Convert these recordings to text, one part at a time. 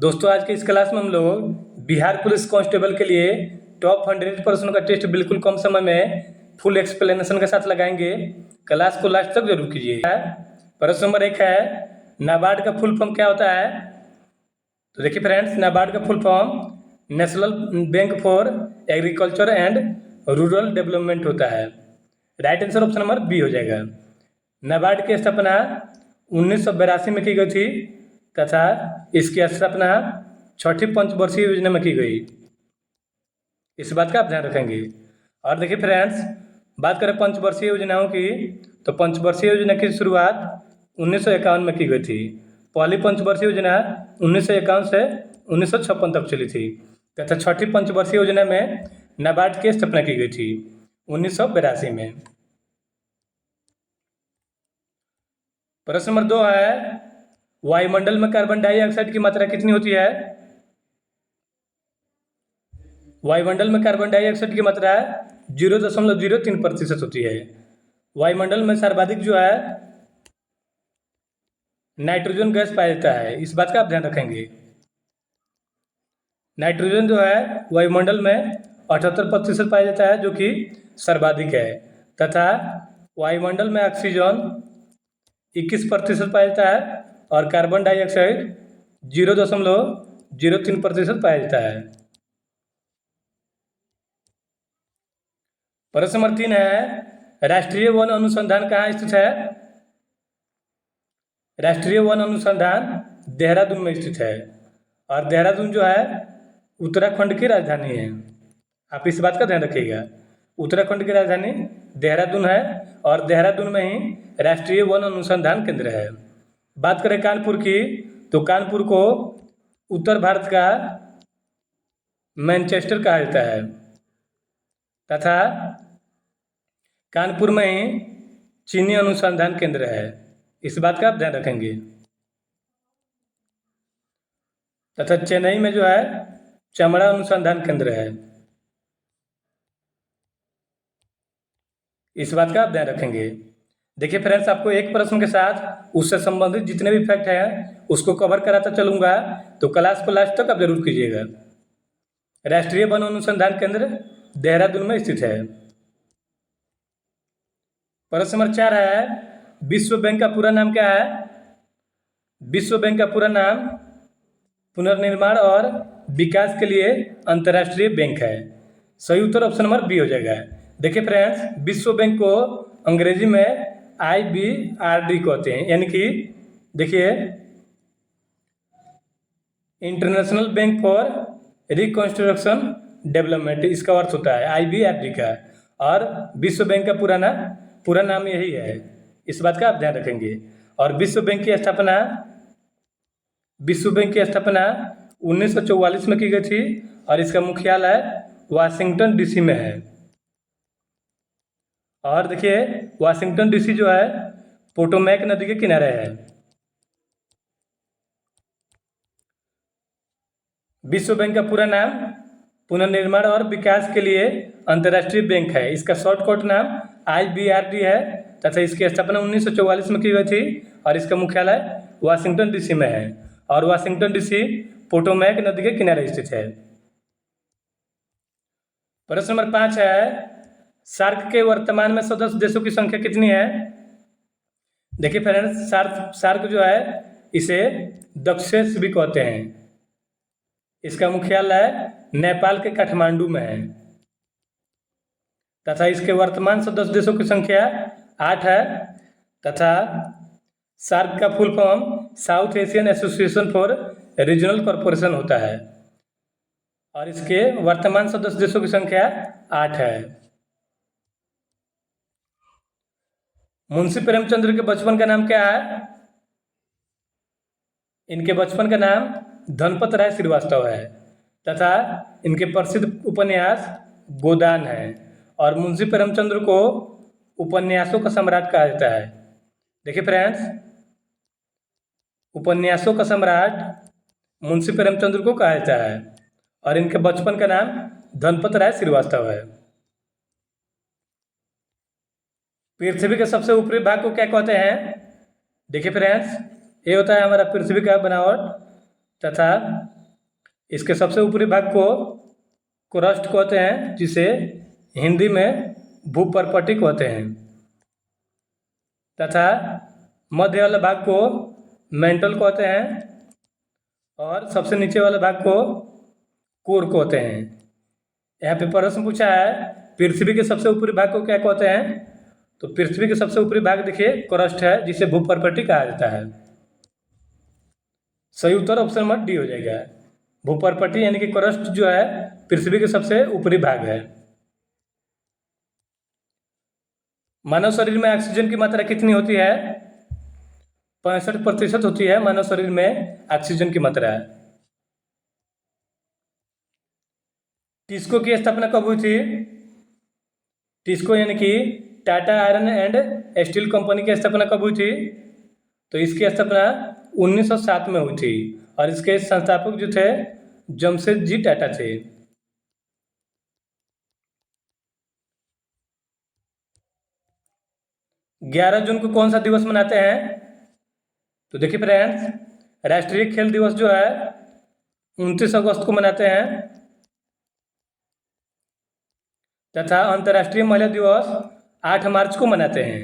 दोस्तों आज के इस क्लास में हम लोग बिहार पुलिस कांस्टेबल के लिए टॉप 100 प्रश्नों का टेस्ट बिल्कुल कम समय में फुल एक्सप्लेनेशन के साथ लगाएंगे। क्लास को लास्ट तक जरूर कीजिए। प्रश्न नंबर 1 है, नाबार्ड का फुल फॉर्म क्या होता है? तो देखिए फ्रेंड्स, नाबार्ड का full form national bank for agriculture and rural development होता है। Right answer option number B हो जाएगा। नाबार्ड की स्थापना 1982 में की गई थी तथा इसकी स्थापना छठी पंचवर्षीय योजना में की गई। इस बात का आप ध्यान रखेंगे। और देखिए फ्रेंड्स, बात करें पंचवर्षीय योजनाओं की, तो पंचवर्षीय योजना की शुरुआत 1951 में की गई थी। पहली पंचवर्षीय योजना 1951 से 1956 तक चली थी तथा छठी पंचवर्षीय योजना में नाबार्ड की स्थापना की गई थी 1982 में। प्रश्न नंबर 2 है, वायुमंडल में कार्बन डाइऑक्साइड की मात्रा कितनी होती है? वायुमंडल में कार्बन डाइऑक्साइड की मात्रा 0.03% होती है। वायुमंडल में सर्वाधिक जो है नाइट्रोजन गैस पाया जाता है। इस बात का आप ध्यान रखेंगे। नाइट्रोजन जो है वायुमंडल में 78% पाया जाता है, जो कि सर्वाधिक है, तथा वायुमंडल में ऑक्सीजन 21% पाया जाता है और कार्बन डाइऑक्साइड 0.03% पाया जाता है। प्रश्न नंबर 3 है, राष्ट्रीय वन अनुसंधान कहाँ स्थित है? राष्ट्रीय वन अनुसंधान देहरादून में स्थित है और देहरादून जो है उत्तराखंड की राजधानी है। आप इस बात का ध्यान रखिएगा। उत्तराखंड की राजधानी देहरादून है और देहरादून में ही राष्ट्रीय वन अनुसंधान केंद्र है। बात करें कानपुर की, तो कानपुर को उत्तर भारत का मैनचेस्टर कहा जाता है तथा कानपुर में ही चीनी अनुसंधान केंद्र है। इस बात का आप ध्यान रखेंगे। तथा चेन्नई में जो है चमड़ा अनुसंधान केंद्र है। इस बात का आप ध्यान रखेंगे। देखिए फ्रेंड्स, आपको एक प्रश्न के साथ उससे संबंधित जितने भी फैक्ट हैं उसको कवर कराता चलूंगा, तो क्लास को लास्ट तक आप जरूर कीजिएगा। राष्ट्रीय वन अनुसंधान केंद्र देहरादून में स्थित है। प्रश्न नंबर 4 है, विश्व बैंक का पूरा नाम क्या है? विश्व बैंक का पूरा नाम पुनर्निर्माण और विकास के लिए अंतर्राष्ट्रीय बैंक है। सही उत्तर ऑप्शन नंबर बी हो जाएगा। देखिए फ्रेंड्स, विश्व बैंक को अंग्रेजी में IBRD कहते हैं, यानी कि देखिए international bank for reconstruction development, इसका अर्थ होता है IBRD का। और विश्व बैंक का पूरा नाम यही है। इस बात का आप ध्यान रखेंगे। और विश्व बैंक की स्थापना 1944 में की गई थी और इसका मुख्यालय वाशिंगटन DC में है। और देखिए वाशिंगटन DC जो है पोटोमैक नदी के किनारे है। विश्व बैंक का पूरा नाम पुनर्निर्माण और विकास के लिए अंतर्राष्ट्रीय बैंक है। इसका शॉर्टकट नाम IBRD है तथा इसकी स्थापना 1944 में की गई थी और इसका मुख्यालय वाशिंगटन DC में है। और वाशिंगटन DC पोटोमैक नदी के किनारे स्थित है। प्रश्न नंबर 5 है, सार्क के वर्तमान में सदस्य देशों की संख्या कितनी है? देखिए फ्रेंड्स, सार्क जो है इसे दक्षेस भी कहते हैं। इसका मुख्यालय नेपाल के काठमांडू में है तथा इसके वर्तमान सदस्य देशों की संख्या 8 है तथा सार्क का full form south Asian association for regional corporation होता है और इसके वर्तमान सदस्य देशों की संख्या 8 है। मुंशी प्रेमचंद्र के बचपन का नाम क्या है? इनके बचपन का नाम धनपत राय श्रीवास्तव है तथा इनके प्रसिद्ध उपन्यास गोदान है। और मुंशी प्रेमचंद्र को उपन्यासों का सम्राट कहा जाता है। देखिए फ्रेंड्स, उपन्यासों का सम्राट मुंशी प्रेमचंद्र को कहा जाता है और इनके बचपन का नाम धनपत राय श्रीवास्तव है। पृथ्वी के सबसे ऊपरी भाग को क्या कहते हैं? देखिए फ्रेंड्स, ये होता है हमारा पृथ्वी का बनावट। तथा इसके सबसे ऊपरी भाग को क्रस्ट कहते हैं, जिसे हिंदी में भूपर्पटी कहते हैं, तथा मध्य वाले भाग को मेंटल कहते हैं और सबसे नीचे वाले भाग को कोर कहते हैं। यहाँ पे प्रश्न पूछा है पृथ्वी के सबसे ऊपरी भाग को क्या कहते हैं, तो पृथ्वी के सबसे ऊपरी भाग देखिए क्रस्ट है, जिसे भूपर्पटी कहा जाता है। सही उत्तर ऑप्शन नंबर डी हो जाएगा। भूपर्पटी यानी कि क्रस्ट जो है पृथ्वी के सबसे ऊपरी भाग है। मानव शरीर में ऑक्सीजन की मात्रा कितनी होती है? 65% होती है मानव शरीर में ऑक्सीजन की मात्रा। टिस्को की स्थापना कब हुई थी? टिस्को यानी कि Tata iron and steel company की स्थापना कब हुई थी? तो इसकी स्थापना 1907 में हुई थी और इसके संस्थापक जो थे जमशेदजी टाटा थे। 11 जून को कौन सा दिवस मनाते हैं? तो देखिए फ्रेंड्स, राष्ट्रीय खेल दिवस जो है 29 अगस्त को मनाते हैं तथा अंतर्राष्ट्रीय महिला दिवस 8 मार्च को मनाते हैं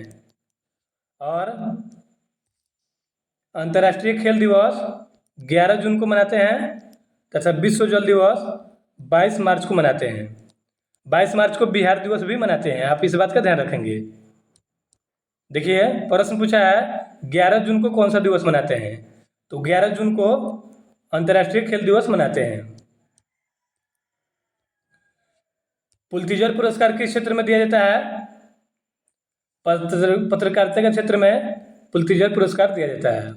और अंतर्राष्ट्रीय खेल दिवस 11 जून को मनाते हैं तथा विश्व जल दिवस 22 मार्च को मनाते हैं। 22 मार्च को बिहार दिवस भी मनाते हैं, आप इस बात का ध्यान रखेंगे। देखिए प्रश्न पूछा है 11 जून को कौन सा दिवस मनाते हैं, तो 11 जून को अंतर्राष्ट्रीय खेल दिवस मनाते हैं। पुलित्जर पुरस्कार किस क्षेत्र में दिया जाता है? पत्रकारिता के क्षेत्र में पुलित्जर पुरस्कार दिया जाता है।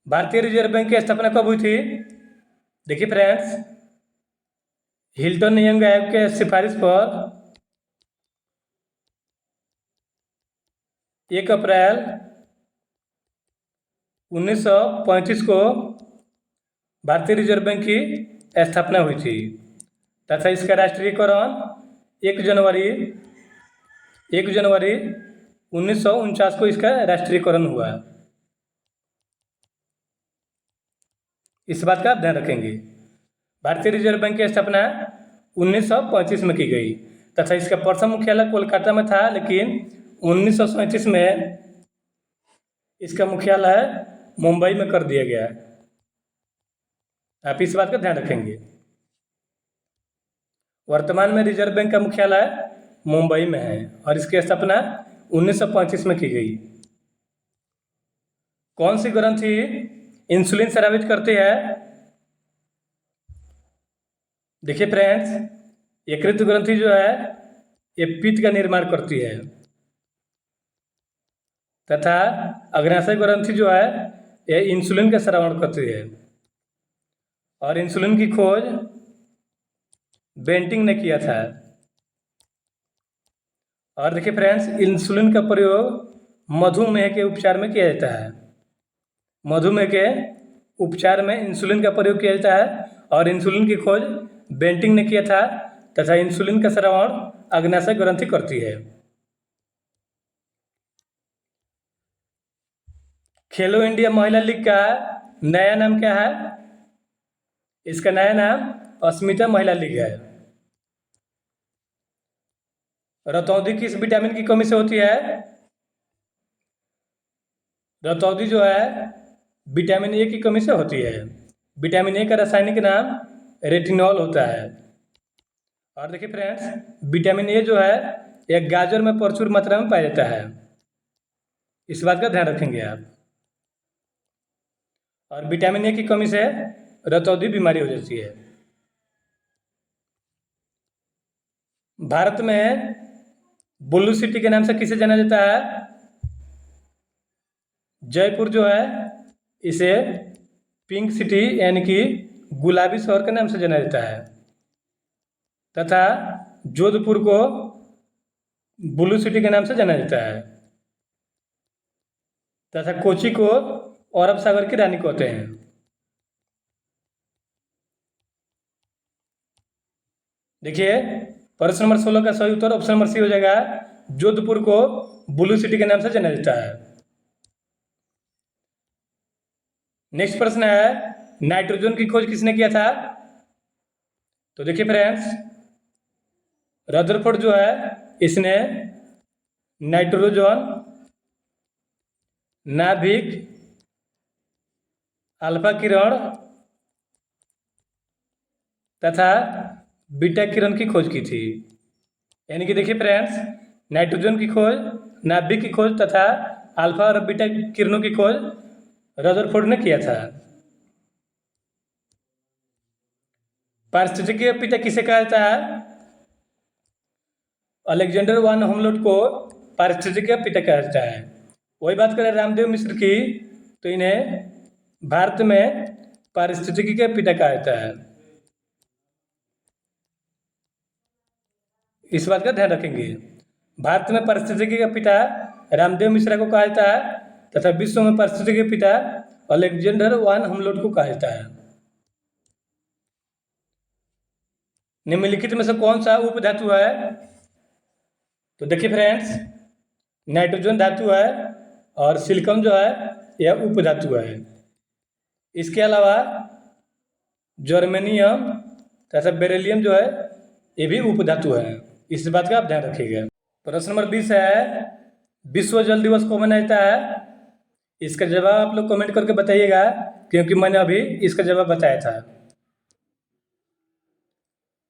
भारतीय रिजर्व बैंक की स्थापना कब हुई थी? देखिए फ्रेंड्स, हिल्टन यंग आयोग के सिफारिश पर 1 अप्रैल 1935 को भारतीय रिजर्व बैंक की स्थापना हुई थी तथा इसका राष्ट्रीयकरण 1 जनवरी 1949 को इसका राष्ट्रीयकरण हुआ। इस बात का आप ध्यान रखेंगे। भारतीय रिजर्व बैंक की स्थापना 1935 में की गई तथा इसका प्रथम मुख्यालय कोलकाता में था, लेकिन 1937 में इसका मुख्यालय मुंबई में कर दिया गया। आप इस बात का ध्यान रखेंगे। वर्तमान में रिजर्व बैंक का मुख्यालय मुंबई में है और इसकी स्थापना 1935 में की गई। कौन सी ग्रंथि इंसुलिन स्रावित करती है? देखिए फ्रेंड्स, यकृत ग्रंथि जो है ये पित्त का निर्माण करती है तथा अग्नाशय ग्रंथि जो है ये इंसुलिन का स्रावण करती है और इंसुलिन की खोज बेंटिंग ने किया था। और देखिए फ्रेंड्स, इंसुलिन का प्रयोग मधुमेह के उपचार में किया जाता है। मधुमेह के उपचार में इंसुलिन का प्रयोग किया जाता है और इंसुलिन की खोज बेंटिंग ने किया था तथा इंसुलिन का स्रावण अग्नाशय ग्रंथि करती है। खेलो इंडिया महिला लीग का नया नाम क्या है? इसका नया नाम अस्मिता महिला लीग है। रतौंधी किस विटामिन की कमी से होती है? रतौंधी जो है विटामिन ए की कमी से होती है। विटामिन ए का रासायनिक नाम रेटिनॉल होता है। और देखिए फ्रेंड्स, विटामिन ए जो है यह गाजर में प्रचुर मात्रा में पाया जाता है। इस बात का ध्यान रखेंगे आप। और विटामिन ए की कमी से रतौंधी बीमारी हो जाती है। भारत में ब्लू सिटी के नाम से किसे जाना जाता है? जयपुर जो है इसे पिंक सिटी यानी कि गुलाबी शहर के नाम से जाना जाता है तथा जोधपुर को ब्लू सिटी के नाम से जाना जाता है तथा कोची को अरब सागर की रानी कहते हैं। देखिए प्रश्न नंबर 16 का सही उत्तर ऑप्शन नंबर सी हो जाएगा। जोधपुर को ब्लू सिटी के नाम से जाना जाता है। नेक्स्ट प्रश्न है, नाइट्रोजन की खोज किसने किया था? तो देखिए फ्रेंड्स, रदरफोर्ड जो है इसने नाइट्रोजन, नाभिक, अल्फा किरण तथा बीटा किरण की खोज की थी। यानी कि देखिए फ्रेंड्स, नाइट्रोजन की खोज, नाभिक की खोज तथा अल्फा और बीटा किरणों की खोज रदरफोर्ड ने किया था। पारिस्थितिकीय पिता किसे कहा जाता है? अलेक्जेंडर वन हुमलोट को पारिस्थितिकीय पिता कहा जाता है। वही बात करें रामदेव मिश्र की, तो इन्हें भारत में पारिस्थितिकी के पिता कहा जाता है। इस बात का ध्यान रखेंगे। भारत में पारिस्थितिकी का पिता रामदेव मिश्रा को कहा जाता है तथा विश्व में पारिस्थितिकी के पिता अलेक्जेंडर वन हुमलोट को कहा जाता है। निम्नलिखित में से कौन सा उपधातु है? तो देखिए फ्रेंड्स, नाइट्रोजन धातु है और सिलिकॉन जो है यह उपधातु है। इसके अलावा जर्मेनियम तथा बेरिलियम जो है ये भी उपधातु है। इस बात का आप ध्यान रखिएगा। प्रश्न नंबर 20 है, विश्व जल दिवस कब मनाया जाता है? इसका जवाब आप लोग कमेंट करके बताइएगा, क्योंकि मैंने अभी इसका जवाब बताया था।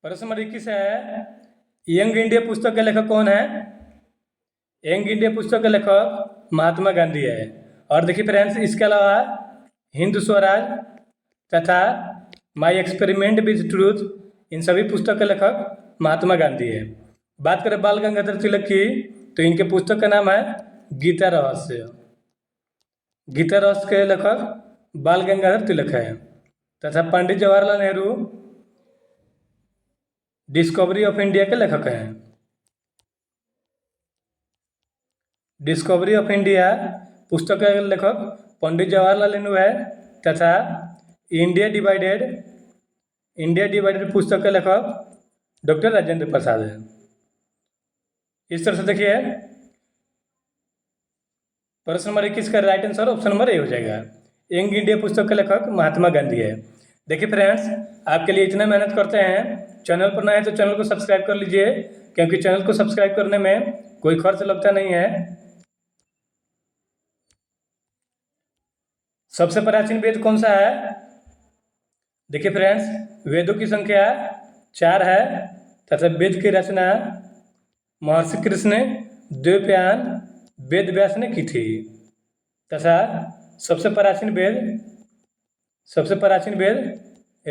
प्रश्न नंबर 21 है, यंग इंडिया पुस्तक के लेखक कौन है? यंग इंडिया पुस्तक के लेखक महात्मा गांधी है। और देखिए फ्रेंड्स, इसके अलावा हिंद स्वराज तथा माई एक्सपेरिमेंट विद ट्रूथ, इन सभी पुस्तक के लेखक महात्मा गांधी है। बात करें बाल गंगाधर तिलक की, तो इनके पुस्तक का नाम है गीता रहस्य। गीता रहस्य के लेखक बाल गंगाधर तिलक है। तथा Pandit Jawaharlal Nehru discovery of India के लेखक हैं। डिस्कवरी ऑफ इंडिया पुस्तक के लेखक पंडित जवाहरलाल नेहरू है तथा इंडिया डिवाइडेड पुस्तक के लेखक डॉक्टर राजेंद्र प्रसाद है। इस तरह से देखिए, प्रश्न नंबर 21 का right answer option number A हो जाएगा। यंग इंडिया पुस्तक के लेखक महात्मा गांधी है। देखिए फ्रेंड्स, आपके लिए इतना मेहनत करते हैं, चैनल पर नए हैं तो चैनल को सब्सक्राइब कर लीजिए, क्योंकि चैनल को सब्सक्राइब करने में कोई खर्च लगता नहीं है। सबसे प्राचीन वेद कौन सा है? देखिए फ्रेंड्स, वेदों की संख्या 4 है तथा वेद की रचना महर्षि कृष्ण द्वैपायन वेद व्यास ने की थी। तथा सबसे प्राचीन वेद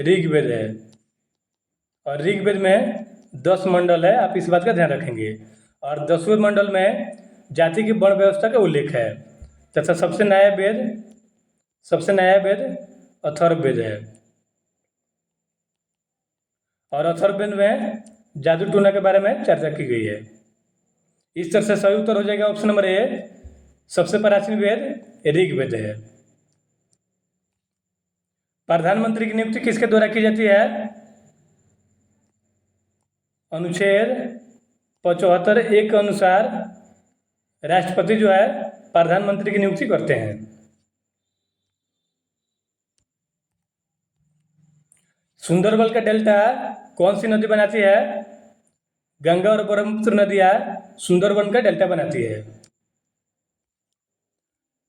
ऋग्वेद है। और ऋग्वेद में 10 मंडल है, आप इस बात का ध्यान रखेंगे। और 10वें मंडल में जाति की वर्ण व्यवस्था का उल्लेख है। तथा सबसे नया वेद अथर्ववेद है। और अथर्ववेद में जादू टोना के बारे में चर्चा की गई है। इस तरह से सही उत्तर हो जाएगा ऑप्शन नंबर ए, सबसे प्राचीन वेद ऋग्वेद है। प्रधानमंत्री की नियुक्ति किसके द्वारा की जाती है? अनुच्छेद 75(1) के अनुसार राष्ट्रपति जो है प्रधानमंत्री की नियुक्ति करते हैं। सुंदरबन का डेल्टा कौन सी नदी बनाती है? गंगा और ब्रह्मपुत्र नदियां सुंदरबन का डेल्टा बनाती है।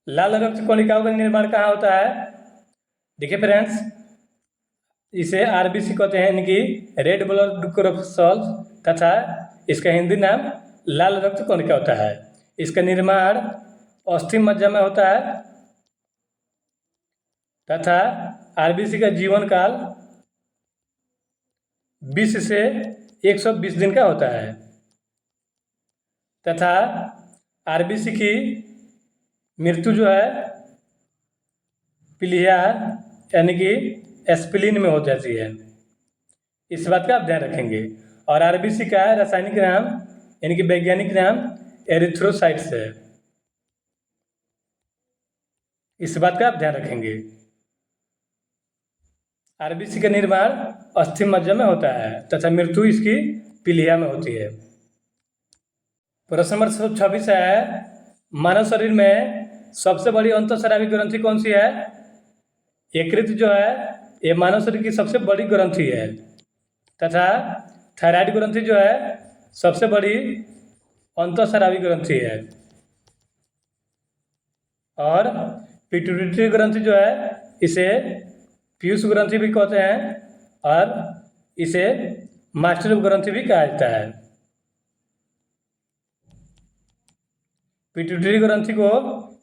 लाल रक्त कोशिकाओं का निर्माण कहाँ होता है? देखिए फ्रेंड्स, इसे आरबीसी कहते हैं, यानी कि रेड ब्लड कॉर्पस्कल्स, तथा इसका हिंदी नाम लाल रक्त कोशिका होता है। इसका निर्माण अस्थि मज्जा में होता है तथा आरबीसी का जीवन काल 20 से 120 दिन का होता है। तथा आरबीसी की मृत्यु जो है पीलिया यानी कि एस्पिलिन में हो जाती है। इस बात का आप ध्यान रखेंगे। और आरबीसी का रासायनिक नाम यानी कि वैज्ञानिक नाम एरिथ्रोसाइट्स है। इस बात का आप ध्यान रखेंगे। आरबीसी का निर्माण अस्थि मज्जा में होता है तथा मृत्यु इसकी पीलिया में होती है। प्रश्न नंबर 26 है, मानव शरीर में सबसे बड़ी अंतःस्रावी ग्रंथि कौन सी है? यकृत जो है ये मानव शरीर की सबसे बड़ी ग्रंथि है तथा थायराइड ग्रंथि जो है सबसे बड़ी अंतःस्रावी ग्रंथि है और पिट्यूटरी ग्रंथि जो है इसे पीयूष ग्रंथि भी कहते हैं और इसे मास्टर ग्रंथि भी कहा जाता है। पिट्यूटरी ग्रंथि को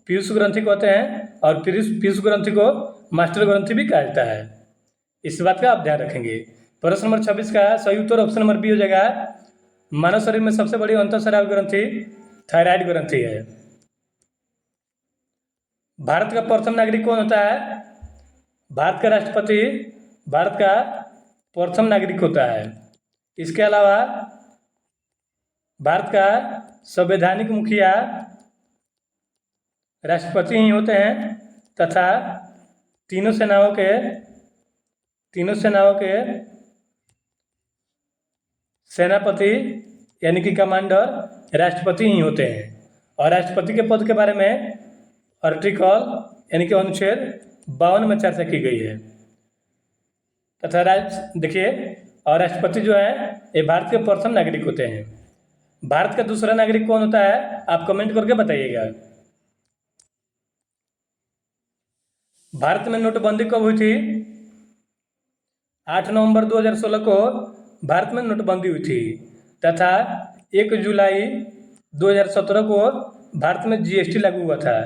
पीयूष ग्रंथि कहते हैं और पीयूष ग्रंथि को मास्टर ग्रंथि भी कहा जाता है। इस बात का आप ध्यान रखेंगे। प्रश्न नंबर 26 का सही उत्तर ऑप्शन नंबर बी हो जाएगा। मानव शरीर में सबसे बड़ी अंतःस्रावी ग्रंथि थायराइड ग्रंथि है। भारत का प्रथम नागरिक कौन होता है? भारत का राष्ट्रपति भारत का प्रथम नागरिक होता है। इसके अलावा भारत का संवैधानिक मुखिया राष्ट्रपति ही होते हैं तथा तीनों सेनाओं के सेनापति यानी कि कमांडर राष्ट्रपति ही होते हैं। और राष्ट्रपति के पद के बारे में आर्टिकल यानी कि अनुच्छेद 52 में चर्चा की गई है तथा देखिए और राष्ट्रपति जो है ये भारत के प्रथम नागरिक होते हैं। भारत का दूसरा नागरिक कौन होता है आप कमेंट करके बताइएगा। भारत में नोटबंदी कब हुई थी? 8 नवंबर 2016 को भारत में नोटबंदी हुई थी तथा 1 जुलाई 2017 को भारत में जीएसटी लागू हुआ था।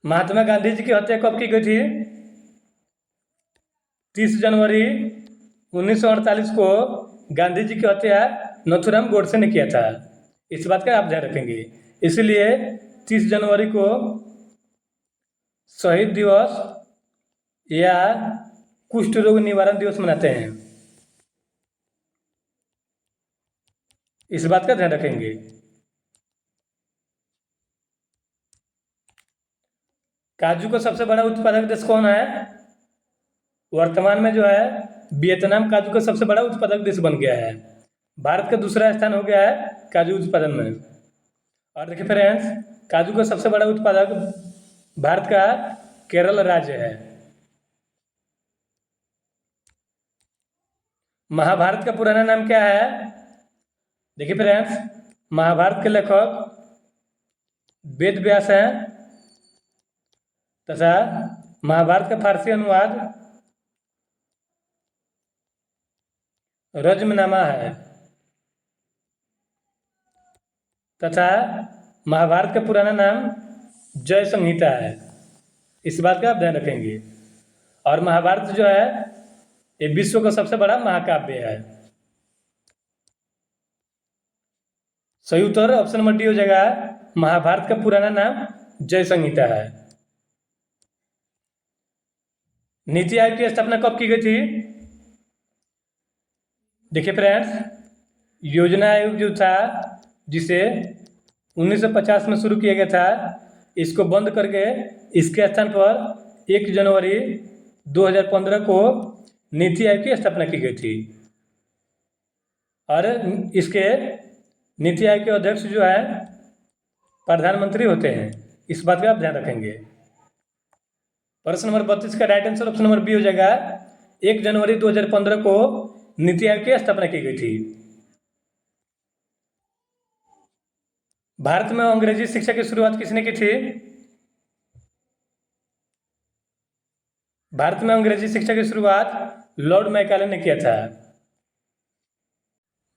महात्मा गांधी जी की हत्या कब की गई थी? 30 जनवरी 1948 को गांधी जी की हत्या नथुराम गोडसे ने किया था। इस बात का आप ध्यान रखेंगे। इसलिए 30 जनवरी को शहीद दिवस या कुष्ठ रोग निवारण दिवस मनाते हैं। इस बात का ध्यान रखेंगे। काजू का सबसे बड़ा उत्पादक देश कौन है? वर्तमान में जो है वियतनाम काजू का सबसे बड़ा उत्पादक देश बन गया है। भारत का दूसरा स्थान हो गया है काजू उत्पादन में। और देखिए फ्रेंड्स काजू का सबसे बड़ा उत्पादक भारत का केरल राज्य है। महाभारत का पुराना नाम क्या है? देखिए फ्रेंड्स महाभारत के लेखक वेद व्यास हैं तथा महाभारत का फारसी अनुवाद रज्मनामा है तथा महाभारत का पुराना नाम जय संहिता है। इस बात का आप ध्यान रखेंगे। और महाभारत जो है ये विश्व का सबसे बड़ा महाकाव्य है। सही उत्तर ऑप्शन नंबर डी हो जाएगा। महाभारत का पुराना नाम जय संहिता है। नीति आयोग की स्थापना कब की गई थी? देखिए फ्रेंड्स योजना आयोग जो था जिसे 1950 में शुरू किया गया था इसको बंद करके इसके स्थान पर 1 जनवरी 2015 को नीति आयोग की स्थापना की गई थी। और इसके नीति आयोग के अध्यक्ष जो है प्रधानमंत्री होते हैं। इस बात का आप ध्यान रखेंगे। प्रश्न नंबर 32 का right answer option number B हो जाएगा। 1 जनवरी 2015 को नीति आयोग की स्थापना की गई थी। भारत में अंग्रेजी शिक्षा की शुरुआत किसने की थी? भारत में अंग्रेजी शिक्षा की शुरुआत लॉर्ड मैकाले ने किया था।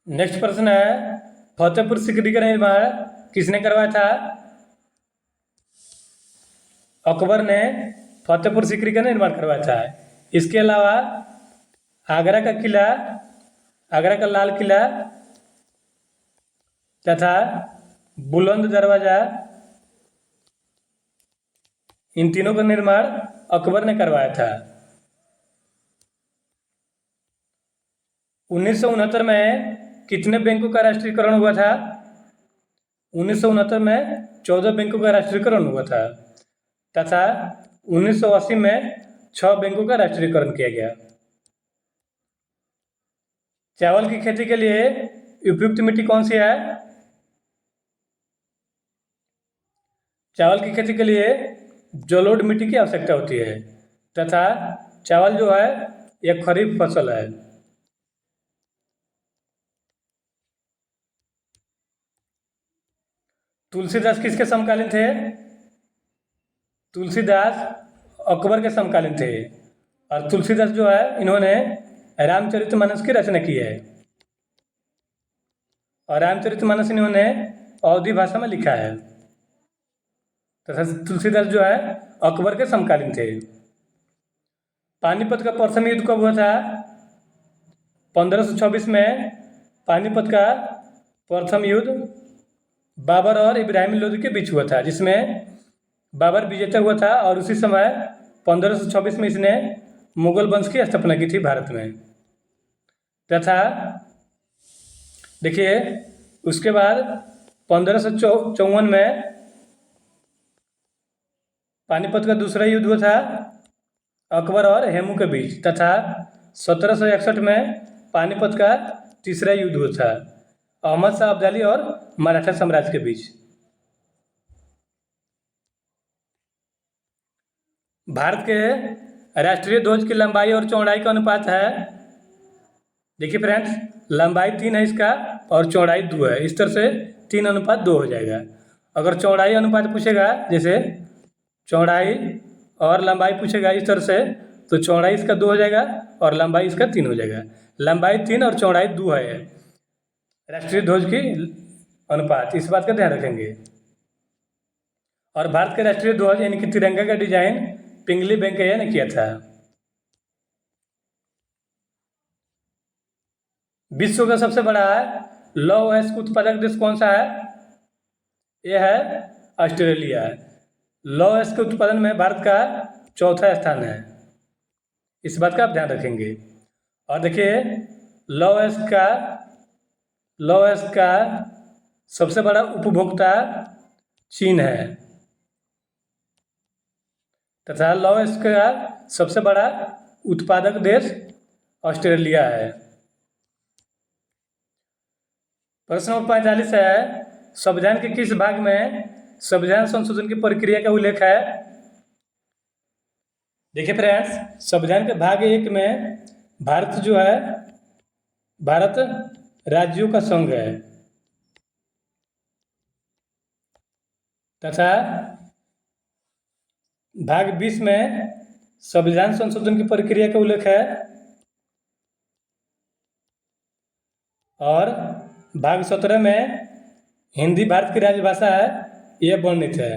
नेक्स्ट प्रश्न है फतेहपुर सीकरी का निर्माण किसने करवाया था? अकबर ने फतेहपुर सीकरी का निर्माण करवाया था। इसके अलावा आगरा का किला, आगरा का लाल किला तथा बुलंद दरवाजा इन तीनों का निर्माण अकबर ने करवाया था। 1969 में कितने बैंकों का राष्ट्रीयकरण हुआ था? 1969 में 14 बैंकों का राष्ट्रीयकरण हुआ था तथा 1980 में 6 बैंकों का राष्ट्रीयकरण किया गया। चावल की खेती के लिए उपयुक्त मिट्टी कौन सी है? चावल की खेती के लिए जलोढ़ मिट्टी की आवश्यकता होती है तथा चावल जो है यह खरीफ फसल है। तुलसीदास किसके समकालीन थे? तुलसीदास अकबर के समकालीन थे और तुलसीदास जो है इन्होंने रामचरितमानस की रचना की है और रामचरितमानस इन्होंने अवधी भाषा में लिखा है तथा तुलसीदास जो है अकबर के समकालीन थे। पानीपत का प्रथम युद्ध कब हुआ था? 1526 में पानीपत का प्रथम युद्ध बाबर और इब्राहिम लोदी के बीच हुआ था, जिसमें बाबर विजेता हुआ था और उसी समय 1526 में इसने मुगल वंश की स्थापना की थी भारत में। तथा देखिए उसके बाद 1554 में पानीपत का दूसरा युद्ध हुआ था अकबर और हेमू के बीच तथा 1761 में पानीपत का तीसरा युद्ध हुआ था अहमद शाह अब्दाली और मराठा साम्राज्य के बीच। भारत के राष्ट्रीय ध्वज की लंबाई और चौड़ाई का अनुपात है, देखिए फ्रेंड्स, लंबाई 3 है इसका और चौड़ाई 2 है। इस तरह से 3:2 हो जाएगा। अगर चौड़ाई अनुपात पूछेगा, जैसे चौड़ाई और लंबाई पूछेगा इस तरह से, तो चौड़ाई इसका 2 हो जाएगा और लंबाई इसका 3 हो जाएगा। लंबाई 3 और चौड़ाई 2 है राष्ट्रीय ध्वज की अनुपात, इस बात का ध्यान रखेंगे। और भारत के राष्ट्रीय ध्वज यानी कि तिरंगा का डिजाइन पिंगली वेंकैया ने किया था। विश्व का सबसे बड़ा लौह अयस्क उत्पादक देश कौन सा है? यह है ऑस्ट्रेलिया। लौह अयस्क के उत्पादन में भारत का चौथा स्थान है, इस बात का आप ध्यान रखेंगे। और देखिए लौह अयस्क का सबसे बड़ा उपभोक्ता चीन है तथा लौह अयस्क का सबसे बड़ा उत्पादक देश ऑस्ट्रेलिया है। प्रश्न नंबर 45 है, संविधान के किस भाग में संविधान संशोधन की प्रक्रिया का उल्लेख है? देखिए फ्रेंड्स, संविधान के भाग 1 में भारत राज्यों का संघ है तथा भाग 20 में संविधान संशोधन की प्रक्रिया का उल्लेख है और भाग 17 में हिंदी भारत की राजभाषा है, यह वर्णित है।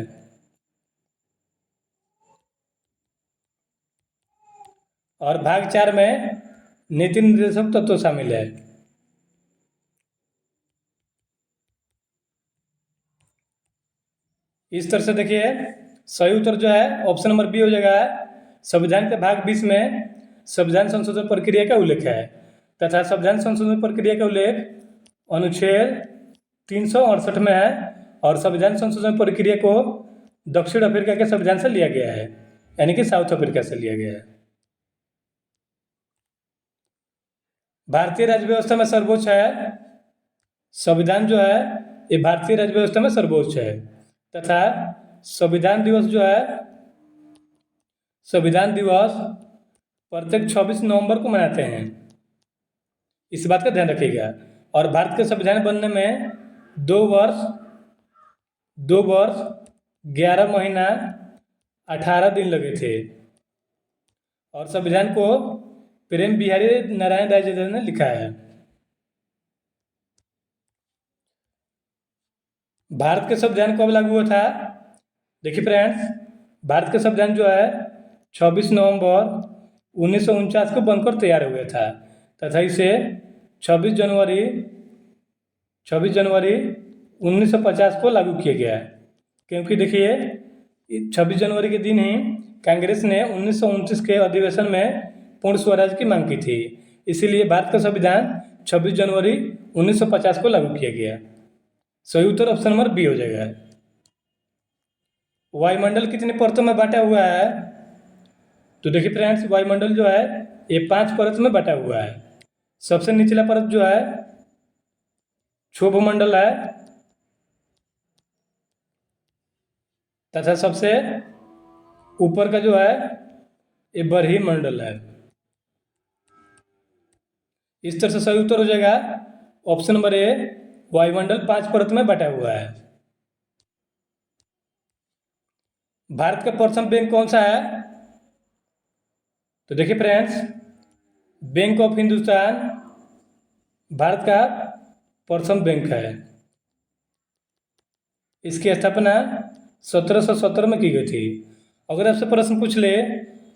और भाग 4 में नीति निर्देशक तत्व शामिल है। इस तरह से देखिए सही उत्तर जो है ऑप्शन नंबर बी हो जाएगा। संविधान के भाग 20 में संविधान संशोधन प्रक्रिया का उल्लेख है तथा संविधान संशोधन प्रक्रिया का उल्लेख अनुच्छेद 368 में है और संविधान संशोधन प्रक्रिया को दक्षिण अफ्रीका के संविधान से लिया गया है, यानी कि साउथ अफ्रीका से लिया गया है। भारतीय राज्य व्यवस्था में सर्वोच्च है, संविधान जो है ये भारतीय राज्य व्यवस्था में सर्वोच्च है तथा संविधान दिवस जो है, संविधान दिवस प्रत्येक 26 नवंबर को मनाते हैं, इस बात का ध्यान रखिएगा। और भारत के संविधान बनने में 2 वर्ष 11 महीना 18 दिन लगे थे और संविधान को प्रेम बिहारी नारायण रायचौधरी ने लिखा है। भारत के संविधान कब लागू हुआ था? देखिए फ्रेंड्स, भारत का संविधान जो है 26 नवंबर 1949 को बनकर तैयार हुआ था तथा इसे 26 जनवरी 1950 को लागू किया गया, क्योंकि देखिए 26 जनवरी के दिन ही कांग्रेस ने 1929 के अधिवेशन में पूर्ण स्वराज की मांग की थी, इसीलिए भारत का संविधान 26 जनवरी 1950 को लागू किया गया। सही उत्तर ऑप्शन नंबर बी हो जाएगा। वायुमंडल कितने परतों में बांटा हुआ है? तो देखिए फ्रेंड्स, वायुमंडल जो है ये 5 परत में बटा हुआ है। सबसे निचला परत जो है क्षोभ मंडल है, तथा सबसे ऊपर का जो है ये बरही मंडल है। इस तरह से सही उत्तर हो जाएगा ऑप्शन नंबर ए, वायुमंडल 5 परत में बटा हुआ है। भारत का प्रथम बैंक कौन सा है? तो देखिए friends, bank of Hindustan Bharat का प्रथम बैंक है। इसकी स्थापना 1717 में की गई थी। अगर आपसे प्रश्न पूछ ले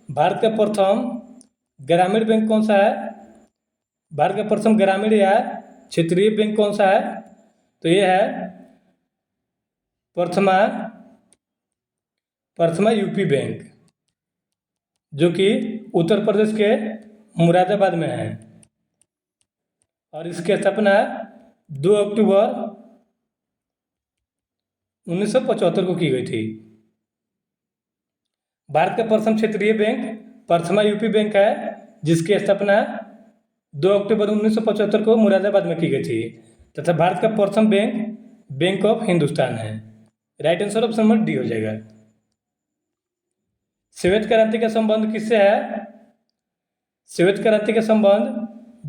भारत का प्रथम ग्रामीण बैंक कौन सा है, भारत का प्रथम ग्रामीण या क्षेत्रीय बैंक कौन सा है, तो ये है प्रथमा यूपी बैंक, जो कि उत्तर प्रदेश के मुरादाबाद में है और इसकी स्थापना 2 अक्टूबर 1975 को की गई थी। भारत का प्रथम क्षेत्रीय बैंक प्रथमा यूपी बैंक है, जिसकी स्थापना 2 अक्टूबर 1975 को मुरादाबाद में की गई थी। तथा भारत का प्रथम बैंक बैंक ऑफ हिंदुस्तान है। Right answer option number D हो जाएगा। श्वेत क्रांति का संबंध किससे है? श्वेत क्रांति का संबंध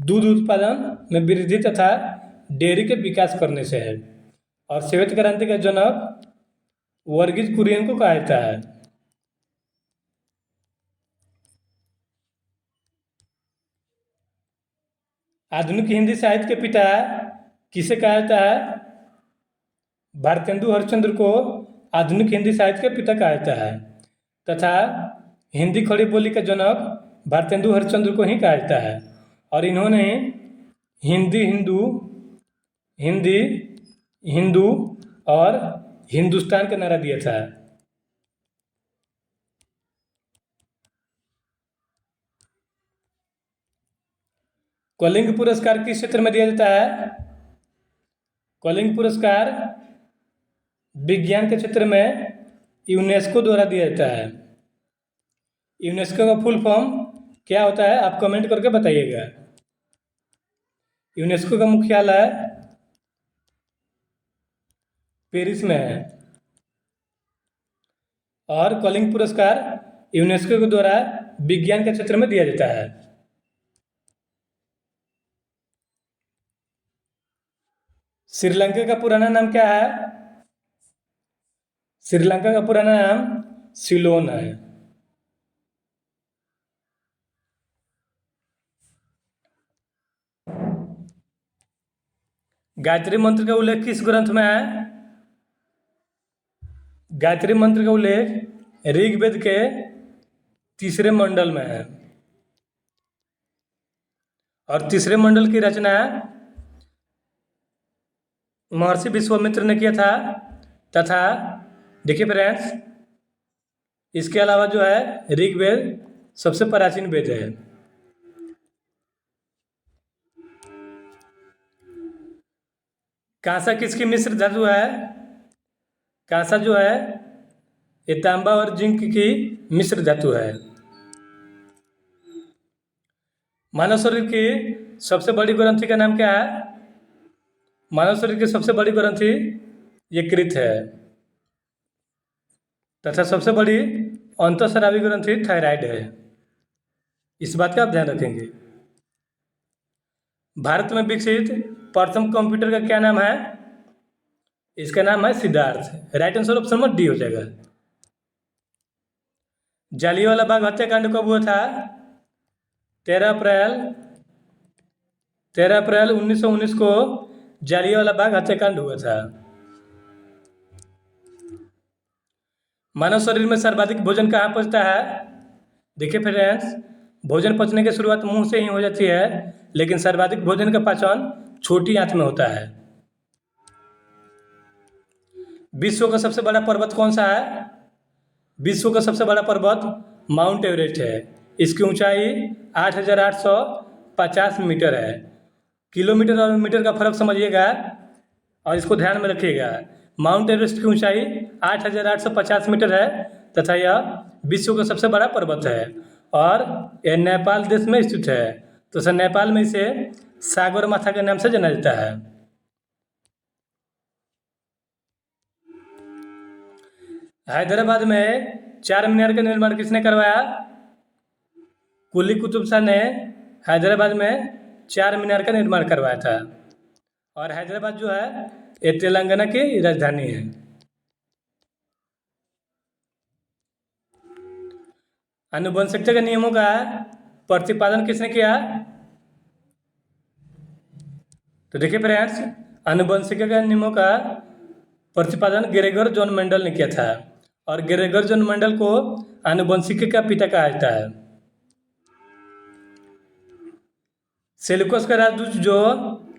दूध उत्पादन में वृद्धि तथा डेयरी के विकास करने से है और श्वेत क्रांति का जनक वर्गीज कुरियन को कहा जाता है। आधुनिक हिंदी साहित्य के पिता किसे कहा जाता है? भारतेंदु हरिश्चंद्र को आधुनिक हिंदी साहित्य के पिता कहा जाता है तथा हिंदी खड़ी बोली का जनक भारतेंदु हरिश्चंद्र को ही कहा जाता है और इन्होंने हिंदी हिंदू और हिंदुस्तान का नारा दिया था। कलिंग पुरस्कार किस क्षेत्र में दिया जाता है? कलिंग पुरस्कार विज्ञान के क्षेत्र में यूनेस्को द्वारा दिया जाता है। यूनेस्को का फुल फॉर्म क्या होता है, आप कमेंट करके बताइएगा। यूनेस्को का मुख्यालय पेरिस में है और कलिंग पुरस्कार यूनेस्को के द्वारा विज्ञान के क्षेत्र में दिया जाता है। श्रीलंका का पुराना नाम क्या है? श्रीलंका का पुराना नाम सिलोन है। गायत्री मंत्र का उल्लेख किस ग्रंथ में है? गायत्री मंत्र का उल्लेख ऋग्वेद के 3रे मंडल में है और 3रे मंडल की रचना महर्षि विश्वामित्र ने किया था। तथा देखिए फ्रेंड्स, इसके अलावा जो है ऋग्वेद सबसे प्राचीन वेद है। कांसा किसकी मिश्र धातु है? कांसा जो है ये तांबा और जिंक की मिश्र धातु है। मानव शरीर की सबसे बड़ी ग्रंथि का नाम क्या है? मानव शरीर की सबसे बड़ी ग्रंथि यकृत है तथा सबसे बड़ी अंतःस्रावी ग्रंथि थायराइड है। इस बात का आप ध्यान रखेंगे। भारत में विकसित प्रथम कंप्यूटर का क्या नाम है? इसका नाम है Siddharth. Right answer option number D हो जाएगा। जालियांवाला बाग हत्याकांड कब हुआ था? 13 अप्रैल 1919 को जालियांवाला बाग हत्याकांड हुआ था। मानव शरीर में सर्वाधिक भोजन कहाँ पचता है? देखिए फ्रेंड्स, भोजन पचने की शुरुआत मुंह से ही हो जाती है, लेकिन सर्वाधिक भोजन का पाचन छोटी आंत में होता है। विश्व का सबसे बड़ा पर्वत कौन सा है? विश्व का सबसे बड़ा पर्वत माउंट एवरेस्ट है। इसकी ऊंचाई 8,850 मीटर है। किलोमीटर और मीटर का फर्क समझिएगा और इसको ध्यान में रखिएगा। माउंट एवरेस्ट की ऊंचाई 8,850 मीटर है तथा यह विश्व का सबसे बड़ा पर्वत है और यह नेपाल देश में स्थित है। तो सर नेपाल में इसे सागरमाथा के नाम से जाना जाता है। हैदराबाद में चार मीनार का निर्माण किसने करवाया? कुली कुतुब शाह ने हैदराबाद में चार मीनार का निर्माण करवाया था। और हैदराबाद जो है ये तेलंगाना की राजधानी है। आनुवंशिकता के नियमों का प्रतिपादन किसने किया? तो देखिए फ्रेंड्स, आनुवंशिकता के नियमों का प्रतिपादन ग्रेगर जॉन मेंडल ने किया था। और ग्रेगर जॉन मेंडल को आनुवंशिकी का पिता कहा जाता है। सेल्यूकस का राजदूत जो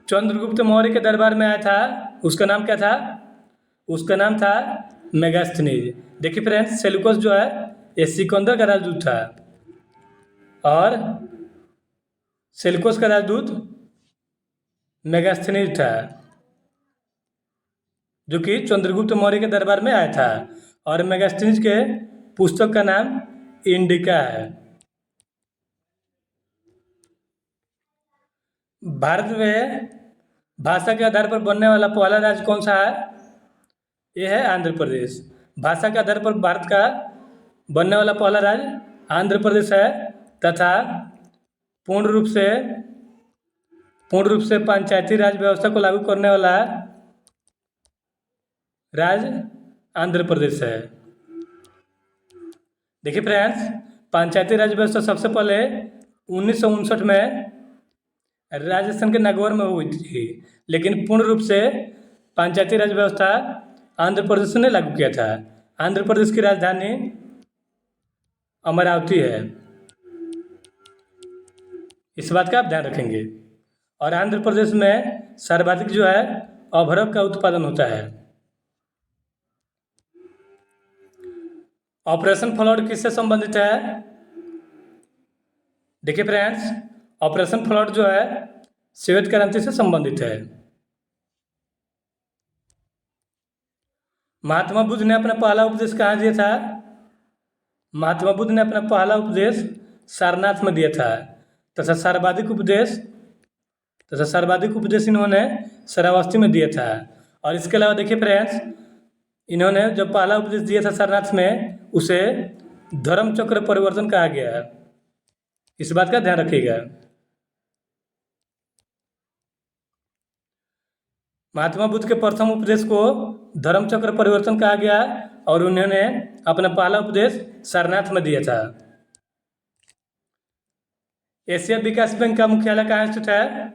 चंद्रगुप्त मौर्य के दरबार में आया था उसका नाम क्या था? उसका नाम था मेगास्थनीज। देखिए फ्रेंड्स, सेल्यूकस जो है ये सिकंदर का राजदूत था। और सेल्यूकस का राजदूत मेगास्थनीज था जो कि चंद्रगुप्त मौर्य के दरबार में आया था। और मेगास्थनीज के पुस्तक का नाम इंडिका है। भारत में भाषा के आधार पर बनने वाला पहला राज्य कौन सा है? यह है आंध्र प्रदेश। भाषा के आधार पर भारत का बनने वाला पहला राज्य आंध्र प्रदेश है। तथा पूर्ण रूप से पंचायती राज व्यवस्था को लागू करने वाला राज्य आंध्र प्रदेश है। देखिए फ्रेंड्स, पंचायती राज व्यवस्था सबसे पहले 1959 में राजस्थान के नागौर में हुई थी। लेकिन पूर्ण रूप से पंचायती राज व्यवस्था आंध्र प्रदेश ने लागू किया था। आंध्र प्रदेश की राजधानी अमरावती है। इस बात का आप ध्यान रखेंगे। और आंध्र प्रदेश में सर्वाधिक जो है अभ्रक का उत्पादन होता है। ऑपरेशन फ्लड किससे संबंधित है? देखिए फ्रेंड्स, ऑपरेशन फ्लड जो है श्वेत क्रांति से संबंधित है। महात्मा बुद्ध ने अपना पहला उपदेश कहाँ दिया था? महात्मा बुद्ध ने अपना पहला उपदेश सारनाथ में दिया था। तथा सर्वाधिक उपदेश इन्होंने श्रावस्ती में दिया था। और इसके अलावा देखिए फ्रेंड्स, इन्होंने जो पहला उपदेश दिया था सारनाथ में उसे धर्म चक्र परिवर्तन कहा गया है। इस बात का ध्यान रखिएगा। महात्मा बुद्ध के प्रथम उपदेश को धर्म चक्र परिवर्तन कहा गया और उन्होंने अपना पहला उपदेश सारनाथ में दिया था। एशिया विकास बैंक का मुख्यालय कहाँ स्थित है?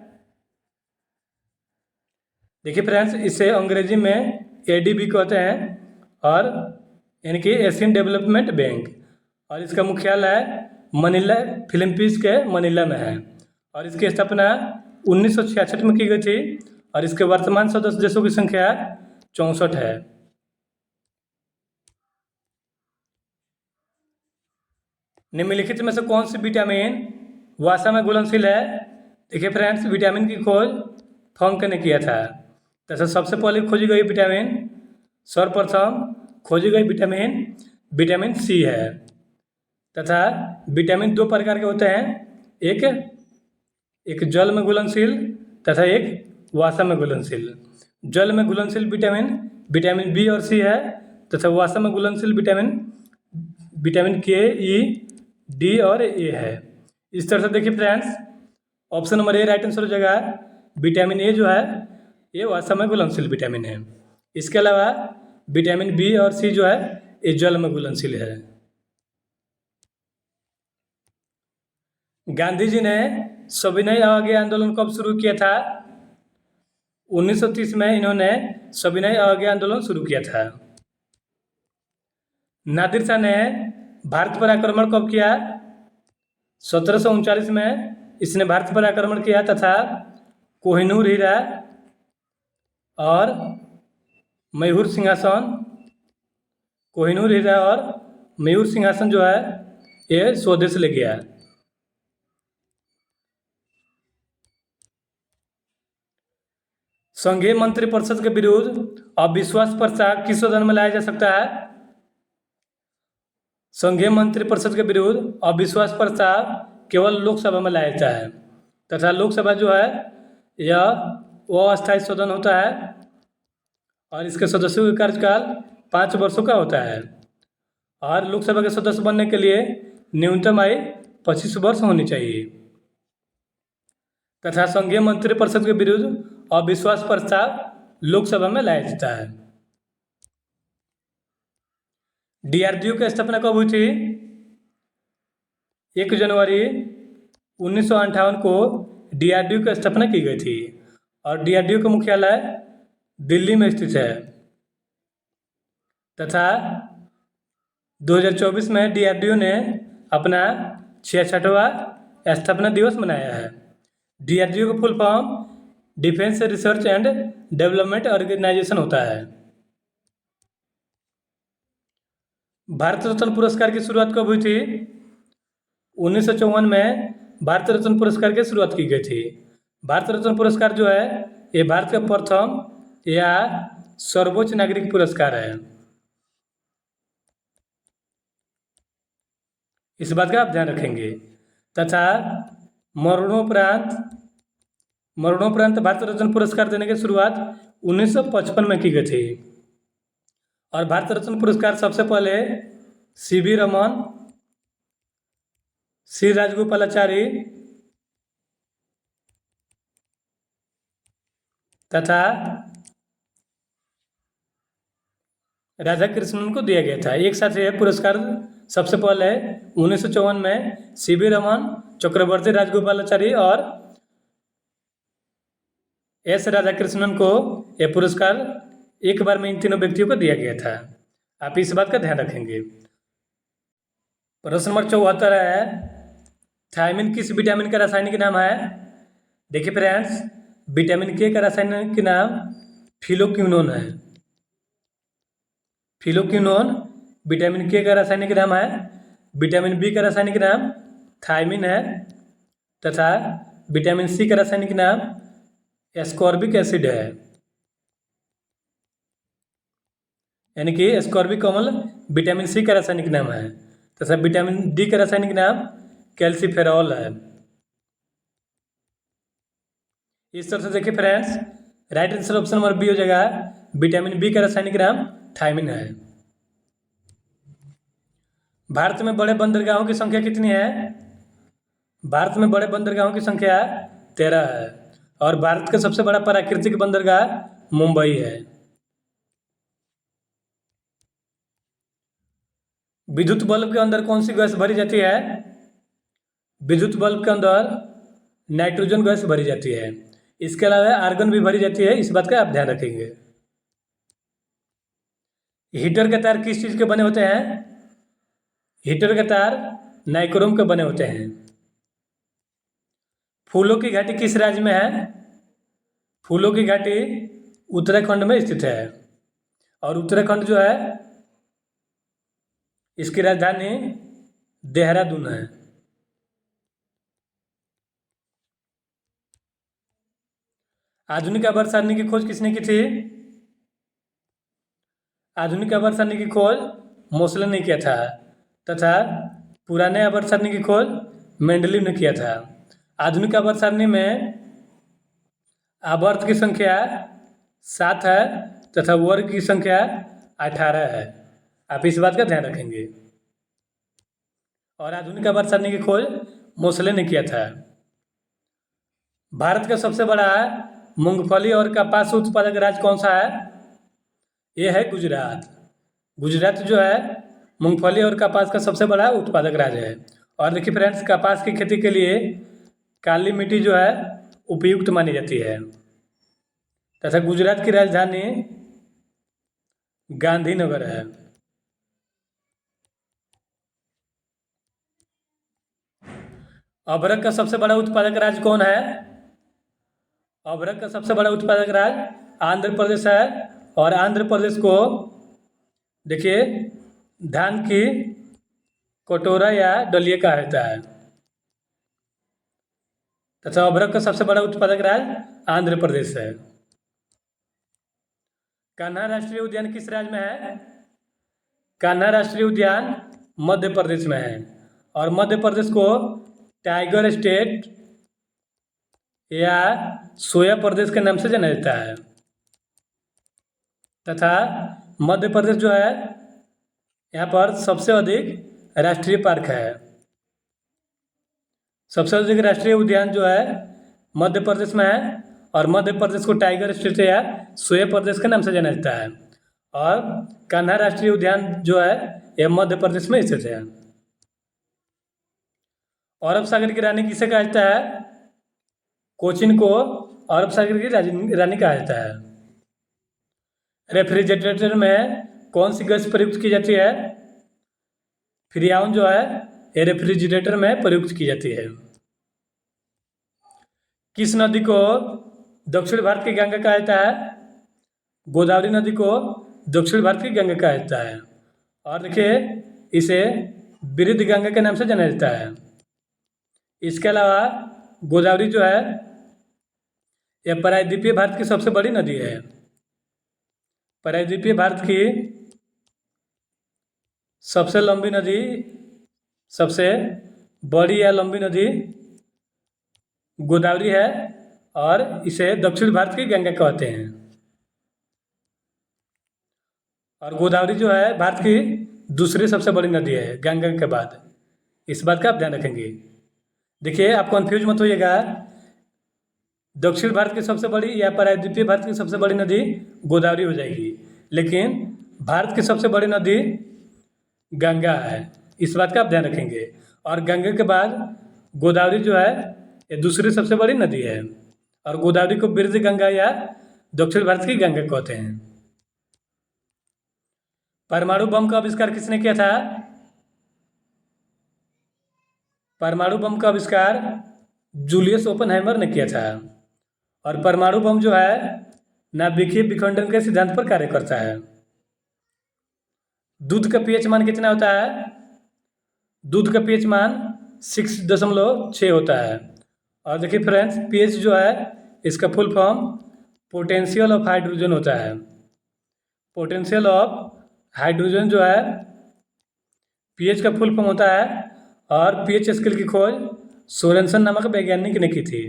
देखिए फ्रेंड्स, इसे अंग्रेजी में एडीबी कहते हैं और यानी कि एशियन डेवलपमेंट बैंक। और इसका मुख्यालय मनीला, फिलीपींस के मनीला में है। और इसकी स्थापना 1966 में की गई थी। और इसके वर्तमान सदस्य देशों की संख्या 64 है। निम्नलिखित में से कौन सी विटामिन वसा में घुलनशील है? देखिए फ्रेंड्स, विटामिन की खोज फंक ने किया था। तथा सबसे पहले खोजी गई विटामिन, सर्वप्रथम खोजी गई विटामिन सी है। तथा विटामिन दो प्रकार के होते हैं, एक जल में घुलनशील तथा एक वसा में घुलनशील। जल में घुलनशील विटामिन बी और सी है। तथा वसा में घुलनशील विटामिन के, ई, डी और ए है। इस तरह से देखिए friends, option number A right answer हो जाएगा। विटामिन ए जो है ये वसा में घुलनशील विटामिन है। इसके अलावा विटामिन बी और सी जो है ये जल में घुलनशील है। गांधी जी ने सविनय अवज्ञा आंदोलन कब शुरू किया था? 1930 में इन्होंने सविनय अवज्ञा आंदोलन शुरू किया था। नादिर शाह ने भारत पर आक्रमण कब किया? 1739 में इसने भारत पर आक्रमण किया तथा कोहिनूर हीरा और मयूर सिंहासन जो है ये स्वदेश ले गया। संघीय मंत्रिपरिषद के विरुद्ध अविश्वास प्रस्ताव किस सदन में लाया जा सकता है? संघीय मंत्रिपरिषद के विरुद्ध अविश्वास प्रस्ताव केवल लोकसभा में लाया जाता है। तथा लोकसभा जो है यह वो अस्थायी सदन होता है और इसके सदस्यों का कार्यकाल 5 वर्षों का होता है। और लोकसभा के सदस्य बनने के लिए न्यूनतम आयु 25 वर्ष होनी चाहिए। तथा संघीय मंत्रिपरिषद के विरुद्ध अविश्वास प्रस्ताव लोकसभा में लाया जाता है। डीआरडीओ की स्थापना कब हुई थी? 1 जनवरी 1958 को डीआरडीओ की स्थापना की गई थी और डीआरडीओ का मुख्यालय दिल्ली में स्थित है। तथा 2024 में डीआरडीओ ने अपना 66वां स्थापना दिवस मनाया है। डीआरडीओ का full form defence research and development organisation होता है। भारत रत्न पुरस्कार की शुरुआत कब हुई थी? 1954 में भारत रत्न पुरस्कार की शुरुआत की गई थी। भारत रत्न पुरस्कार जो है ये भारत का प्रथम या सर्वोच्च नागरिक पुरस्कार है। इस बात का आप ध्यान रखेंगे। तथा मरणोपरांत भारत रत्न पुरस्कार देने की शुरुआत 1955 में की गई थी और भारत रत्न पुरस्कार सबसे पहले सीवी रमन, सी राजगोपालाचारी तथा राधा कृष्णन को दिया गया था। एक साथ यह पुरस्कार सबसे पहले 1954 में सीवी रमन, चक्रवर्ती राजगोपालाचारी और एस राधाकृष्णन को यह पुरस्कार एक बार में इन तीनों व्यक्तियों को दिया गया था। आप इस बात का ध्यान रखेंगे। प्रश्न नंबर 74 है, थायमिन किस विटामिन का रासायनिक नाम है? देखिए फ्रेंड्स, विटामिन के का रासायनिक नाम फिलोक्विनोन है। फिलोक्विनोन विटामिन के का रासायनिक नाम है। विटामिन बी का रासायनिक नाम थायमिन है तथा विटामिन सी का रासायनिक नाम एस्कॉर्बिक एसिड है, यानी कि एस्कॉर्बिक अम्ल विटामिन सी का रासायनिक नाम है तथा विटामिन डी का रासायनिक नाम कैल्सीफेरॉल है। इस तरह से देखिए friends, right answer option number B हो जाएगा। विटामिन बी का रासायनिक नाम थायमिन है। भारत में बड़े बंदरगाहों की संख्या कितनी है? भारत में बड़े बंदरगाहों की संख्या 13 है और भारत का सबसे बड़ा प्राकृतिक बंदरगाह मुंबई है। विद्युत बल्ब के अंदर कौन सी गैस भरी जाती है? विद्युत बल्ब के अंदर नाइट्रोजन गैस भरी जाती है। इसके अलावा आर्गन भी भरी जाती है। इस बात का आप ध्यान रखेंगे। हीटर के तार किस चीज़ के बने होते हैं? हीटर के तार नाइक्रोम के बने होते हैं। फूलों की घाटी किस राज्य में है? फूलों की घाटी उत्तराखंड में स्थित है और उत्तराखंड जो है इसकी राजधानी देहरादून है। आधुनिक आवर्त सारणी की खोज किसने की थी? आधुनिक आवर्त सारणी की खोज मोसले ने किया था तथा पुराने आवर्त सारणी की खोज मेंडलीव ने किया था। आधुनिक आवर्त सारणी में आवर्त की संख्या 7 है तथा वर्ग की संख्या 18 है। आप इस बात का ध्यान रखेंगे। और आधुनिक आवर्त सारणी की खोज मोसले ने किया था। भारत का सबसे बड़ा मूंगफली और कपास उत्पादक राज्य कौन सा है? ये है गुजरात। गुजरात जो है मूंगफली और कपास का सबसे बड़ा उत्पादक राज्य है। और देखिए फ्रेंड्स, कपास की खेती के लिए काली मिट्टी जो है उपयुक्त मानी जाती है तथा गुजरात की राजधानी गांधीनगर है। अभ्रक का सबसे बड़ा उत्पादक राज्य कौन है? अभ्रक का सबसे बड़ा उत्पादक राज्य आंध्र प्रदेश है और आंध्र प्रदेश को देखिए धान की कटोरा या डलिया कहा जाता है तथा अभ्रक का सबसे बड़ा उत्पादक राज्य आंध्र प्रदेश है। कान्हा राष्ट्रीय उद्यान किस राज्य में है? कान्हा राष्ट्रीय उद्यान मध्य प्रदेश में है और मध्य प्रदेश को टाइगर स्टेट या सोया प्रदेश के नाम से जाना जाता है तथा मध्य प्रदेश जो है यहाँ पर सबसे अधिक राष्ट्रीय पार्क है। सबसे अधिक राष्ट्रीय उद्यान जो है मध्य प्रदेश में है, और मध्य प्रदेश को टाइगर स्टेट या सोया प्रदेश के नाम से जाना जाता है। और कान्हा राष्ट्रीय उद्यान जो है यह मध्य प्रदेश में स्थित है। अरब सागर की रानी किसे कहा जाता है? कोचीन को अरब सागर की रानी कहा जाता है। रेफ्रिजरेटर में कौन सी गैस प्रयुक्त की जाती है? फ्रीऑन जो है ये रेफ्रिजरेटर में प्रयुक्त की जाती है। किस नदी को दक्षिण भारत की गंगा कहा जाता है? गोदावरी नदी को दक्षिण भारत की गंगा कहा जाता है। और देखिए इसे वृद्ध गंगा के नाम से जाना जाता है। इसके अलावा गोदावरी जो है यह प्रायद्वीपीय भारत की सबसे बड़ी नदी है। प्रायद्वीपीय भारत की सबसे लंबी नदी, सबसे बड़ी या लंबी नदी गोदावरी है, और इसे दक्षिण भारत की गंगा कहते हैं। और गोदावरी जो है भारत की दूसरी सबसे बड़ी नदी है गंगा के बाद। इस बात का आप ध्यान रखेंगे। देखिए आप कंफ्यूज मत होइएगा, दक्षिण भारत की सबसे बड़ी या प्रायद्वीपीय भारत की सबसे बड़ी नदी गोदावरी हो जाएगी, लेकिन भारत की सबसे बड़ी नदी गंगा है। इस बात का आप ध्यान रखेंगे। और गंगा के बाद गोदावरी जो है ये दूसरी सबसे बड़ी नदी है, और गोदावरी को वृद्ध गंगा या दक्षिण भारत की गंगा कहते हैं। परमाणु बम का आविष्कार किसने किया था? परमाणु बम का आविष्कार जूलियस ओपेनहाइमर ने किया था। और परमाणु बम जो है नाभिकीय विखंडन के सिद्धांत पर कार्य करता है। दूध का पीएच मान कितना होता है? दूध का पीएच मान 6.6 होता है। और देखिए फ्रेंड्स, पीएच जो है इसका full form potential of hydrogen होता है। पोटेंशियल ऑफ हाइड्रोजन जो है पीएच का फुल फॉर्म होता है। और पीएच स्केल की खोज सोरेनसन नामक वैज्ञानिक ने की थी।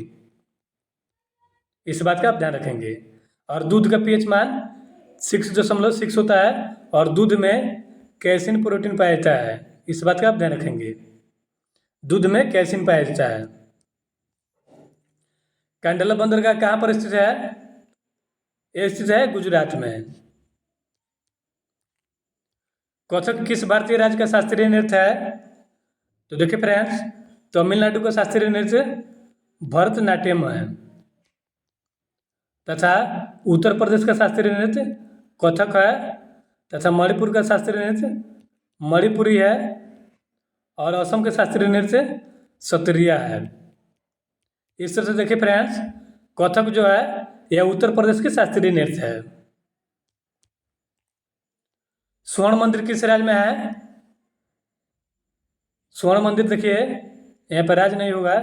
इस बात का आप ध्यान रखेंगे। और दूध का पीएच मान 6.6 होता है, और दूध में कैसिन प्रोटीन पाया जाता है। इस बात का आप ध्यान रखेंगे। दूध में कैसिन पाया जाता है। कांडला बंदरगाह कहाँ पर स्थित है? यह स्थित है गुजरात में। कथक किस भारतीय राज्य का शास्त्रीय नृत्य है? तो देखिए फ्रेंड्स, तमिलनाडु का शास्त्रीय नृत्य भरतनाट्यम है, तथा उत्तर प्रदेश का शास्त्रीय नृत्य कथक है, तथा मणिपुर का शास्त्रीय नृत्य मणिपुरी है, और असम के शास्त्रीय नृत्य सत्रिया है। इस तरह से देखिए फ्रेंड्स, कथक जो है यह उत्तर प्रदेश के शास्त्रीय नृत्य है। स्वर्ण मंदिर किस राज्य में है? स्वर्ण मंदिर देखिए यहाँ पर राज्य नहीं होगा।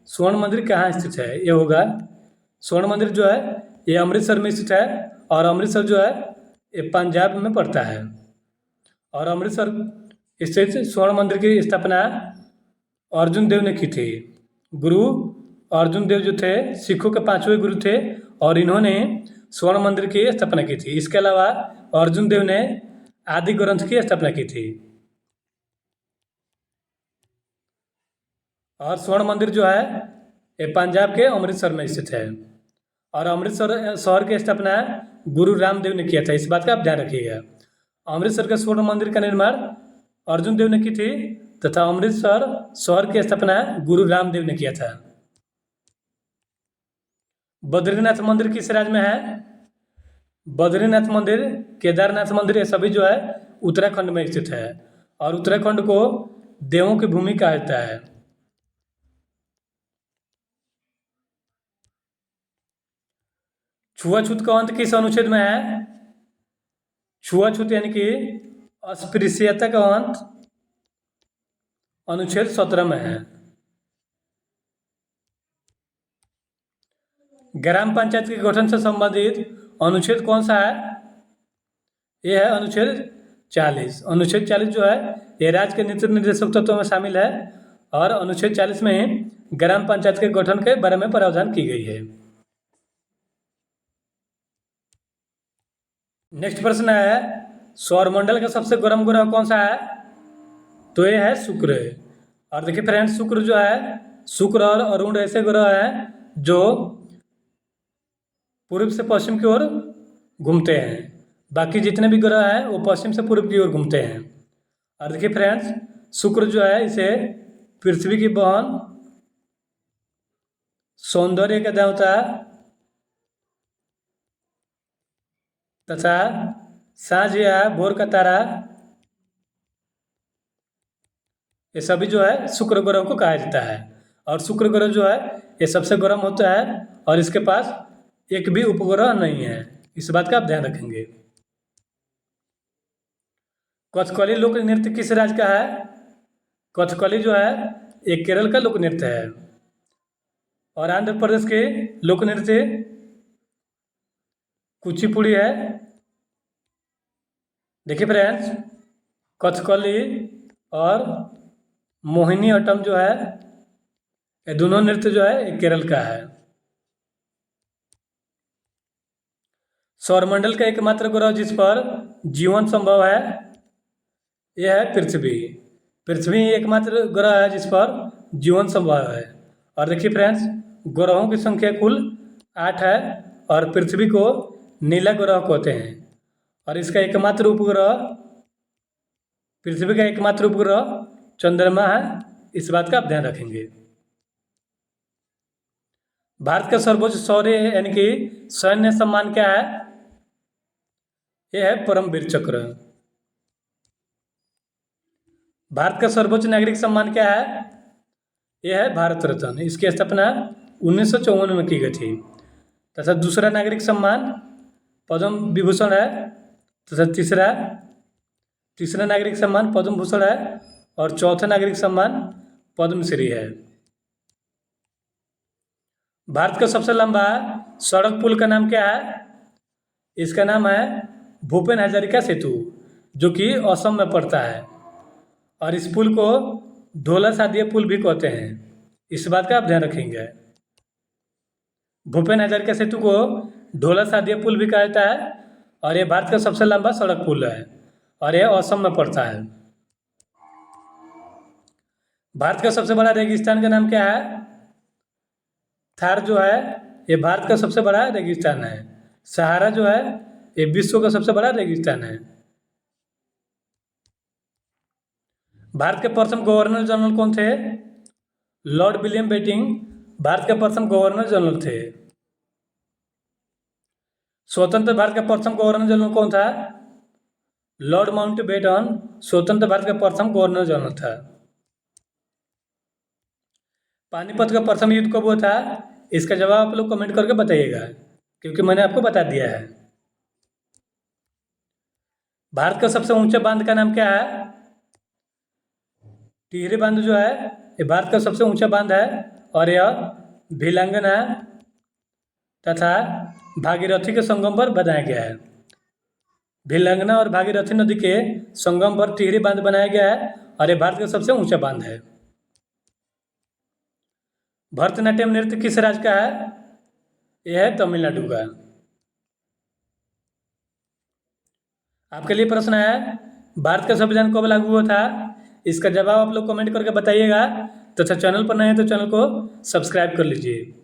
स्वर्ण मंदिर कहाँ स्थित है? ये होगा स्वर्ण मंदिर जो है ये अमृतसर में स्थित है, और अमृतसर जो है ये पंजाब में पड़ता है। और अमृतसर स्थित स्वर्ण मंदिर की स्थापना अर्जुन देव ने की थी। गुरु अर्जुन देव जो थे सिखों के 5वें गुरु थे, और इन्होंने स्वर्ण मंदिर की स्थापना की थी। इसके अलावा अर्जुन देव ने आदि ग्रंथ की स्थापना की थी। और स्वर्ण मंदिर जो है ये पंजाब के अमृतसर में स्थित है। और अमृतसर शहर की स्थापना गुरु रामदेव ने किया था। इस बात का आप ध्यान रखिएगा। अमृतसर के स्वर्ण मंदिर का निर्माण अर्जुन देव ने की थी, तथा अमृतसर शहर की स्थापना गुरु रामदेव ने किया था। बद्रीनाथ मंदिर किस राज्य में है? बद्रीनाथ मंदिर, केदारनाथ मंदिर, ये सभी जो है उत्तराखंड में स्थित है। और उत्तराखंड को देवों की भूमि कहा जाता है। छुआछूत का अंत किस अनुच्छेद में है? छुआछूत यानी कि अस्पृश्यता का अंत अनुच्छेद 17 में है। ग्राम पंचायत के गठन से संबंधित अनुच्छेद कौन सा है? यह है अनुच्छेद 40। अनुच्छेद 40 जो है ये राज्य के नीति निर्देशक तत्वों में शामिल है, और अनुच्छेद 40 में ही ग्राम पंचायत के गठन के बारे में प्रावधान की गई है। नेक्स्ट प्रश्न है, सौरमंडल का सबसे गर्म ग्रह कौन सा है? तो ये है शुक्र। और देखिए फ्रेंड्स, शुक्र जो है, शुक्र और अरुण ऐसे ग्रह हैं जो पूर्व से पश्चिम की ओर घूमते हैं। बाकी जितने भी ग्रह हैं वो पश्चिम से पूर्व की ओर घूमते हैं। और देखिए फ्रेंड्स, शुक्र जो है इसे पृथ्वी की बहन, सौंदर्य का देवता तथा सांझ या भोर का तारा, ये सभी जो है शुक्र ग्रह को कहा जाता है। और शुक्र ग्रह जो है ये सबसे गर्म होता है और इसके पास एक भी उपग्रह नहीं है। इस बात का आप ध्यान रखेंगे। कथकली लोक नृत्य किस राज्य का है? कथकली जो है एक केरल का लोक नृत्य है। और आंध्र प्रदेश के लोक नृत्य कुचिपुड़ी है। देखिए फ्रेंड्स, कथकली और मोहिनी अट्टम जो है, ये दोनों नृत्य जो है एक केरल का है। सौरमंडल का एकमात्र ग्रह जिस पर जीवन संभव है, यह है पृथ्वी। पृथ्वी एकमात्र ग्रह है जिस पर जीवन संभव है। और देखिए फ्रेंड्स, ग्रहों की संख्या कुल 8 है और पृथ्वी को नीला ग्रह कहते हैं। और इसका एकमात्र उपग्रह, पृथ्वी का एकमात्र उपग्रह चंद्रमा है। इस बात का आप ध्यान रखेंगे। भारत का सर्वोच्च शौर्य यानी कि सैन्य सम्मान क्या है? यह है परमवीर चक्र। भारत का सर्वोच्च नागरिक सम्मान क्या है? यह है भारत रत्न। इसकी स्थापना 1954 में की गई थी। तथा दूसरा नागरिक सम्मान पद्म विभूषण है। तथा तीसरा नागरिक सम्मान पद्म भूषण है। और चौथा नागरिक सम्मान पद्मश्री है। भारत का सबसे लंबा सड़क पुल का नाम क्या है? इसका नाम है भूपेन हजारिका सेतु, जो कि असम में पड़ता है। और इस पुल को ढोला सादिया पुल भी कहते हैं। इस बात का आप ध्यान रखेंगे। भूपेन हजारिका सेतु को ढोला सादिया पुल भी कहा जाता है। और यह भारत का सबसे लंबा सड़क पुल है और यह असम में पड़ता है। भारत का सबसे बड़ा रेगिस्तान का नाम क्या है? थार जो है ये भारत का सबसे बड़ा रेगिस्तान है। सहारा जो है ये विश्व का सबसे बड़ा रेगिस्तान है। भारत के प्रथम गवर्नर जनरल कौन थे? लॉर्ड विलियम बेंटिंक भारत के प्रथम गवर्नर जनरल थे। स्वतंत्र भारत का प्रथम गवर्नर जनरल कौन था? लॉर्ड माउंटबेटन स्वतंत्र भारत का प्रथम गवर्नर जनरल था। पानीपत का प्रथम युद्ध कब हुआ था? इसका जवाब आप लोग कमेंट करके बताइएगा, क्योंकि मैंने आपको बता दिया है। भारत का सबसे ऊंचा बांध का नाम क्या है? टिहरी बांध जो है ये भारत का सबसे ऊंचा बांध है और यह भिलंगना तथा भागीरथी के संगम पर बनाया गया है। भिलंगना और भागीरथी नदी के संगम पर टिहरी बांध बनाया गया है और यह भारत का सबसे ऊंचा बांध है। भरतनाट्यम नृत्य किस राज्य का है? यह है तमिलनाडु का। आपके लिए प्रश्न है, भारत का संविधान कब लागू हुआ था? इसका जवाब आप लोग कमेंट करके बताइएगा। तथा चैनल पर नए हैं तो चैनल को सब्सक्राइब कर लीजिए।